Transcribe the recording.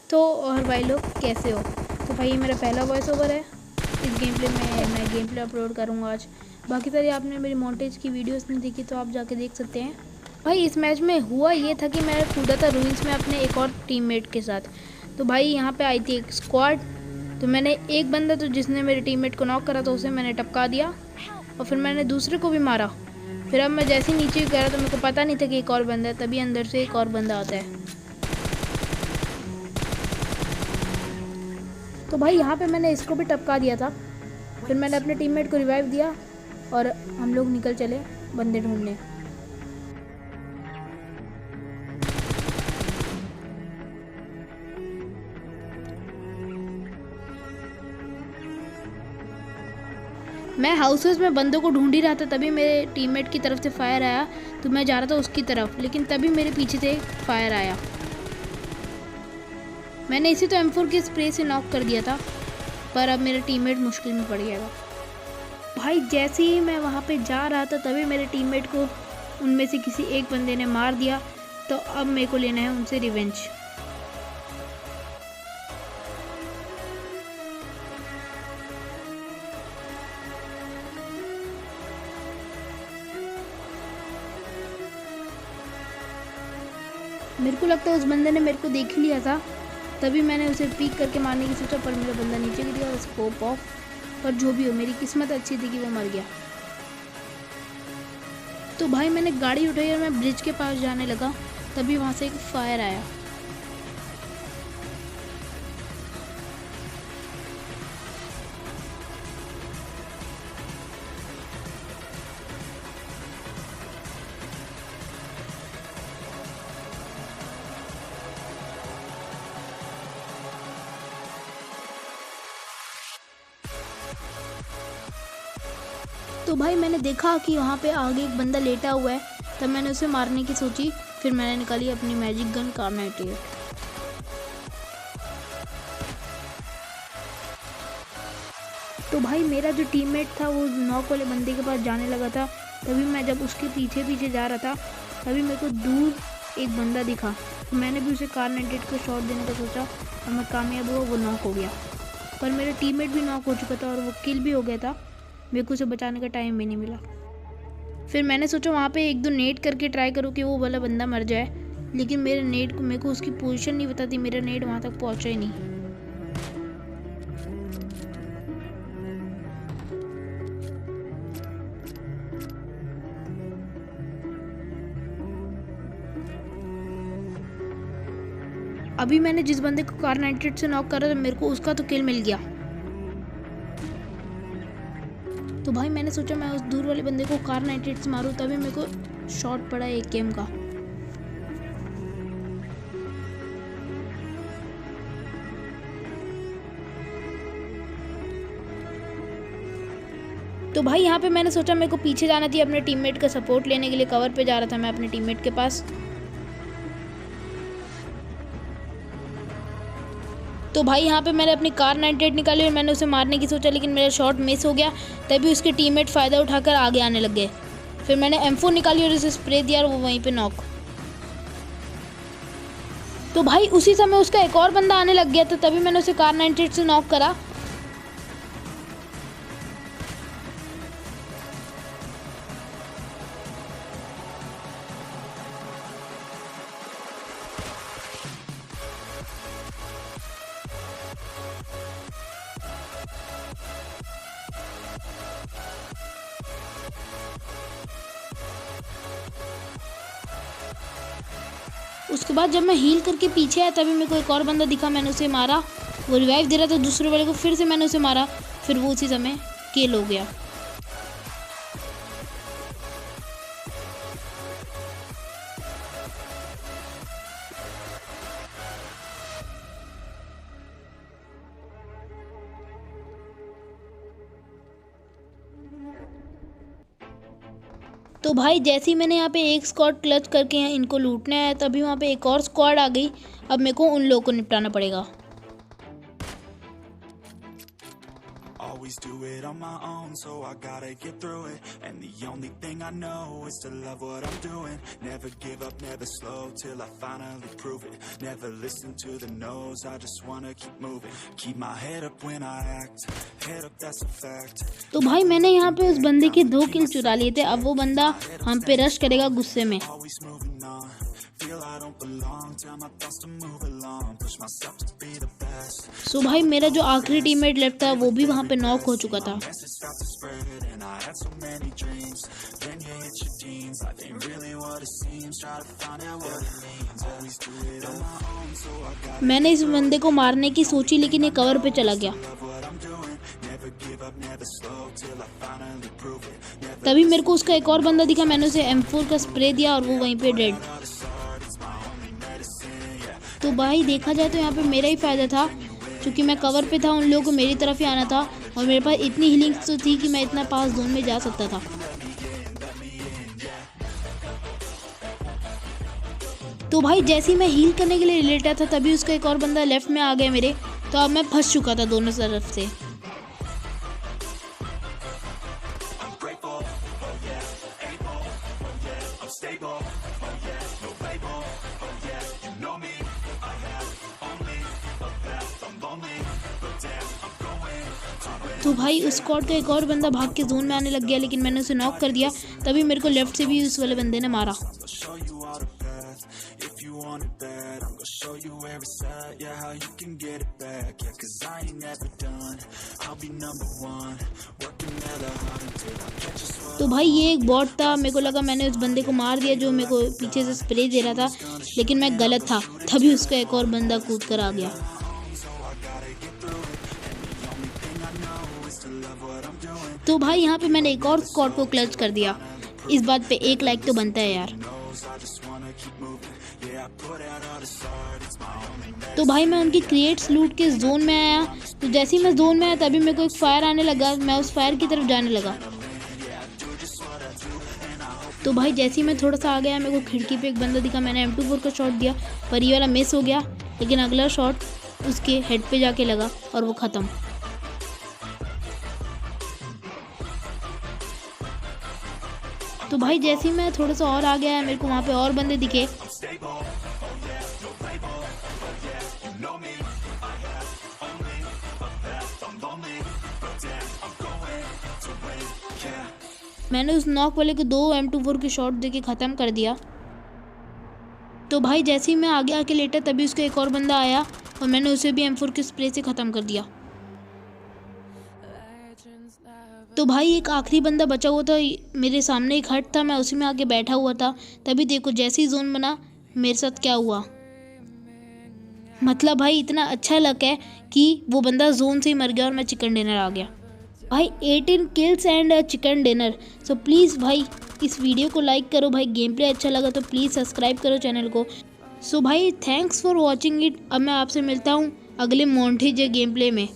तो और भाई लोग कैसे हो। तो भाई ये मेरा पहला वॉइस ओवर है। इस गेम प्ले में मैं गेम प्ले अपलोड करूँगा आज। बाकी सारी आपने मेरी मॉन्टेज की वीडियोस नहीं देखी तो आप जाके देख सकते हैं। भाई इस मैच में हुआ ये था कि मैं कूदा था रूइंस में अपने एक और टीममेट के साथ। तो भाई यहाँ पे आई थी एक स्क्वाड। तो मैंने एक बंदा तो जिसने मेरे टीममेट को नॉक करा था उसे मैंने टपका दिया और फिर मैंने दूसरे को भी मारा। फिर अब मैं जैसे ही नीचे गया तो मेरे को पता नहीं था कि एक और बंदा है, तभी अंदर से एक और बंदा आता है। तो भाई यहाँ पे मैंने इसको भी टपका दिया था। फिर मैंने अपने टीममेट को रिवाइव दिया और हम लोग निकल चले बंदे ढूंढने। मैं हाउसेस में बंदों को ढूंढ ही रहा था, तभी मेरे टीममेट की तरफ से फायर आया। तो मैं जा रहा था उसकी तरफ, लेकिन तभी मेरे पीछे से फायर आया। मैंने इसी तो M4 की स्प्रे से नॉक कर दिया था, पर अब मेरा टीममेट मुश्किल में पड़ गया था। भाई जैसे ही मैं वहाँ पे जा रहा था तभी मेरे टीममेट को उनमें से किसी एक बंदे ने मार दिया। तो अब मेरे को लेना है उनसे रिवेंज। मेरे को लगता है उस बंदे ने मेरे को देख लिया था, तभी मैंने उसे पीक करके मारने की सोचा, पर मेरा बंदा नीचे गिर गया और स्कोप ऑफ। पर जो भी हो, मेरी किस्मत अच्छी थी कि वो मर गया। तो भाई मैंने गाड़ी उठाई और मैं ब्रिज के पास जाने लगा, तभी वहाँ से एक फायर आया। तो भाई मैंने देखा कि वहाँ पे आगे एक बंदा लेटा हुआ है, तब मैंने उसे मारने की सोची। फिर मैंने निकाली अपनी मैजिक गन Kar98। तो भाई मेरा जो टीममेट था वो नॉक वाले बंदे के पास जाने लगा था, तभी मैं जब उसके पीछे पीछे जा रहा था तभी मेरे को दूर एक बंदा दिखा। तो मैंने भी उसे Kar98 को शॉट देने का सोचा और मैं कामयाब हुआ, वो नॉक हो गया। पर मेरा टीममेट भी नॉक हो चुका था और वो किल भी हो गया था। मेरे को उसे बचाने का टाइम भी नहीं मिला। फिर मैंने सोचा वहाँ पे एक दो नेट करके ट्राई करूँ कि वो वाला बंदा मर जाए, लेकिन मेरे को उसकी पोजीशन नहीं पता थी। मेरा नेट वहाँ तक पहुँचा ही नहीं। अभी मैंने जिस बंदे को Kar98 से नॉक करा था मेरे को उसका तो किल मिल गया। तो भाई मैंने सोचा मैं उस दूर वाले बंदे को Kar98 से मारूं, तभी मेरे को शॉट पड़ा एक गेम का। तो भाई यहाँ पे मैंने सोचा मेरे को पीछे जाना थी अपने टीममेट का सपोर्ट लेने के लिए। कवर पे जा रहा था मैं अपने टीममेट के पास। तो भाई यहाँ पे मैंने अपनी Kar98 निकाली और मैंने उसे मारने की सोचा, लेकिन मेरा शॉट मिस हो गया। तभी उसके टीममेट फ़ायदा उठाकर आगे आने लग गए। फिर मैंने M4 निकाली और उसे स्प्रे दिया और वो वहीं पे नॉक। तो भाई उसी समय उसका एक और बंदा आने लग गया था, तभी मैंने उसे Kar98 से नॉक करा। उसके बाद जब मैं हील करके पीछे आया तभी मेरे को एक और बंदा दिखा। मैंने उसे मारा, वो रिवाइव दे रहा था दूसरे वाले को। फिर से मैंने उसे मारा, फिर वो उसी समय किल हो गया। तो भाई जैसे ही मैंने यहाँ पे एक स्क्वाड क्लच करके यहाँ इनको लूटना है, तभी वहाँ पे एक और स्क्वाड आ गई। अब मेरे को उन लोगों को निपटाना पड़ेगा। always do it on my own, so I gotta get through it. And the only thing I know is to love what I'm doing. Never give up, never slow, till I finally prove it. Never listen to the no's, I just wanna keep moving. Keep my head up when I act, head up, that's a fact. तो भाई मैंने यहाँ पे उस बंदे के 2 किल चुरा लिए थे। अब वो बंदा हम पे रश करेगा गुस्से में। Always moving on, feel I don't belong, tell my thoughts to move along, push myself to be the best. सो भाई मेरा जो आखिरी टीममेट लेफ्ट था वो भी वहाँ पे नॉक हो चुका था। Message start to spread and I had so many dreams. Then you hit your teens, life ain't really what it seems. Try to find out what it means. Always do it on my own, so I got मैंने इस बंदे को मारने की सोची लेकिन ये cover पे चला गया। love what I'm doing. Never give up, never slow, till I finally prove it. Never तभी मेरे को उसका एक और बंदा दिखा। मैंने उसे M4 का स्प्रे दिया और वो वहीं पे डेड। तो भाई देखा जाए तो यहाँ पे मेरा ही फायदा था, क्योंकि मैं कवर पे था, उन लोगों को मेरी तरफ ही आना था और मेरे पास इतनी हीलिंग तो थी कि मैं इतना पास जोन में जा सकता था। तो भाई जैसे ही मैं हील करने के लिए लेटा था तभी उसका एक और बंदा लेफ्ट में आ गया मेरे। तो अब मैं फंस चुका था दोनों तरफ से। grateful, oh yeah, able, oh yeah, I'm stable, oh yeah, no label, oh yeah, you know me, I have only a path, I'm lonely, but damn, I'm going to win. तो भाई उस स्क्वाड का एक और बंदा भाग के zone में आने लग गया, लेकिन मैंने उसे नॉक कर दिया। तभी मेरे को लेफ्ट से भी उस वाले बंदे ने मारा। I'll show you all the path, if you want it bad, I'm gonna show you where it's at, yeah, how you can get it back, yeah, cause I ain't never done, I'll be number one, working hella hard until I catch us what तो भाई ये एक bot था। मेरे को लगा मैंने उस बंदे को मार दिया जो मेरे को पीछे से स्प्रे दे रहा था, लेकिन मैं गलत था। तभी उसका एक और बंदा कूद कर आ गया। तो भाई यहाँ पे मैंने एक और स्क्वाड को क्लच कर दिया। इस बात पे 1 लाइक तो बनता है यार। knows, I just wanna keep moving, yeah, I put out all this art, it's my only medicine. तो भाई मैं उनकी क्रिएट्स लूट के जोन में आया। तो जैसे ही मैं जोन में आया तभी मेरे को एक फायर आने लगा। मैं उस फायर की तरफ जाने लगा। तो भाई जैसे ही मैं थोड़ा सा आ गया मेरे को खिड़की पे एक बंदा दिखा। मैंने M24 का शॉट दिया पर ये वाला मिस हो गया, लेकिन अगला शॉट उसके हेड पे जाके लगा और वो ख़त्म। तो भाई जैसे ही मैं थोड़ा सा और आ गया मेरे को वहाँ पे और बंदे दिखे। मैंने उस नॉक वाले को 2 M24 के शॉट देके ख़त्म कर दिया। तो भाई जैसे ही मैं आगे आके लेटा तभी उसका एक और बंदा आया और मैंने उसे भी M4 के स्प्रे से ख़त्म कर दिया। तो भाई एक आखिरी बंदा बचा हुआ था। मेरे सामने एक हट था, मैं उसी में आके बैठा हुआ था। तभी देखो जैसे ही जोन बना मेरे साथ क्या हुआ। मतलब भाई इतना अच्छा लक है कि वो बंदा जोन से ही मर गया और मैं चिकन डिनर आ गया। भाई 18 kills and chicken dinner. So please भाई इस वीडियो को लाइक करो। भाई गेम प्ले अच्छा लगा तो प्लीज़ सब्सक्राइब करो चैनल को। सो भाई थैंक्स फॉर वॉचिंग इट। अब मैं आपसे मिलता हूँ अगले मोंटेज गेम प्ले में।